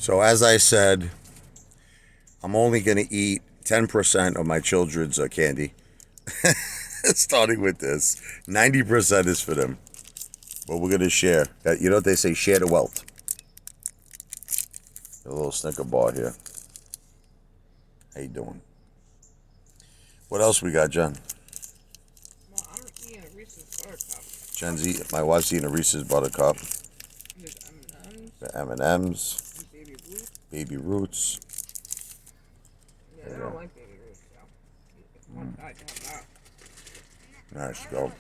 So as I said, I'm only going to eat 10% of my children's candy. Starting with this. 90% is for them. But we're going to share. You know what they say? Share the wealth. A little Snicker bar here. How you doing? What else we got, Jen? Well, I'm eating a Reese's Buttercup. My wife's eating a Reese's Buttercup. There's M&M's. The M&M's. And Baby Ruth. Baby Roots. Yeah, I don't like Baby Ruth, so it's more tight to have that. Nice, go.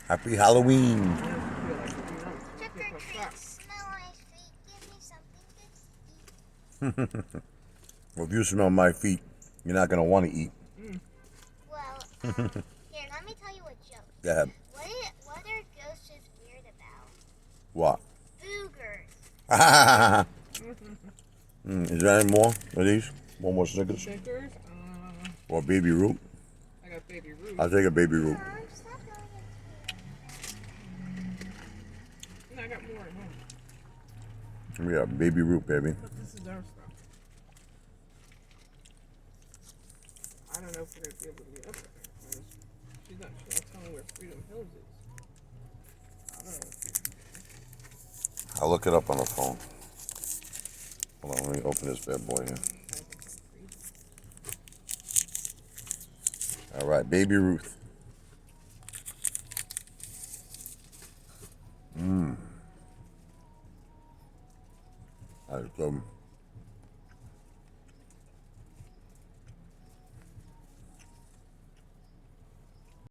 Happy Halloween. I feel like Trick or treat, smell my feet, give me something to eat. Well, if you smell my feet, you're not going to want to eat. Well, here, let me tell you a joke. Go ahead. What are ghosts weird about? What? Boogers. Is there any more of these? One more Snickers? Snickers. Or Baby Root? I got Baby Ruth. I'll take a Baby Root. Mom, stop going into No, I got more at home. We got Baby Root, baby. But this is our stuff. I don't know if we're going to be able to get up there. Because she's not telling me where Freedom Hills is. I don't know. I'll look it up on the phone. Hold on, let me open this bad boy here. All right, Baby Ruth. That's good.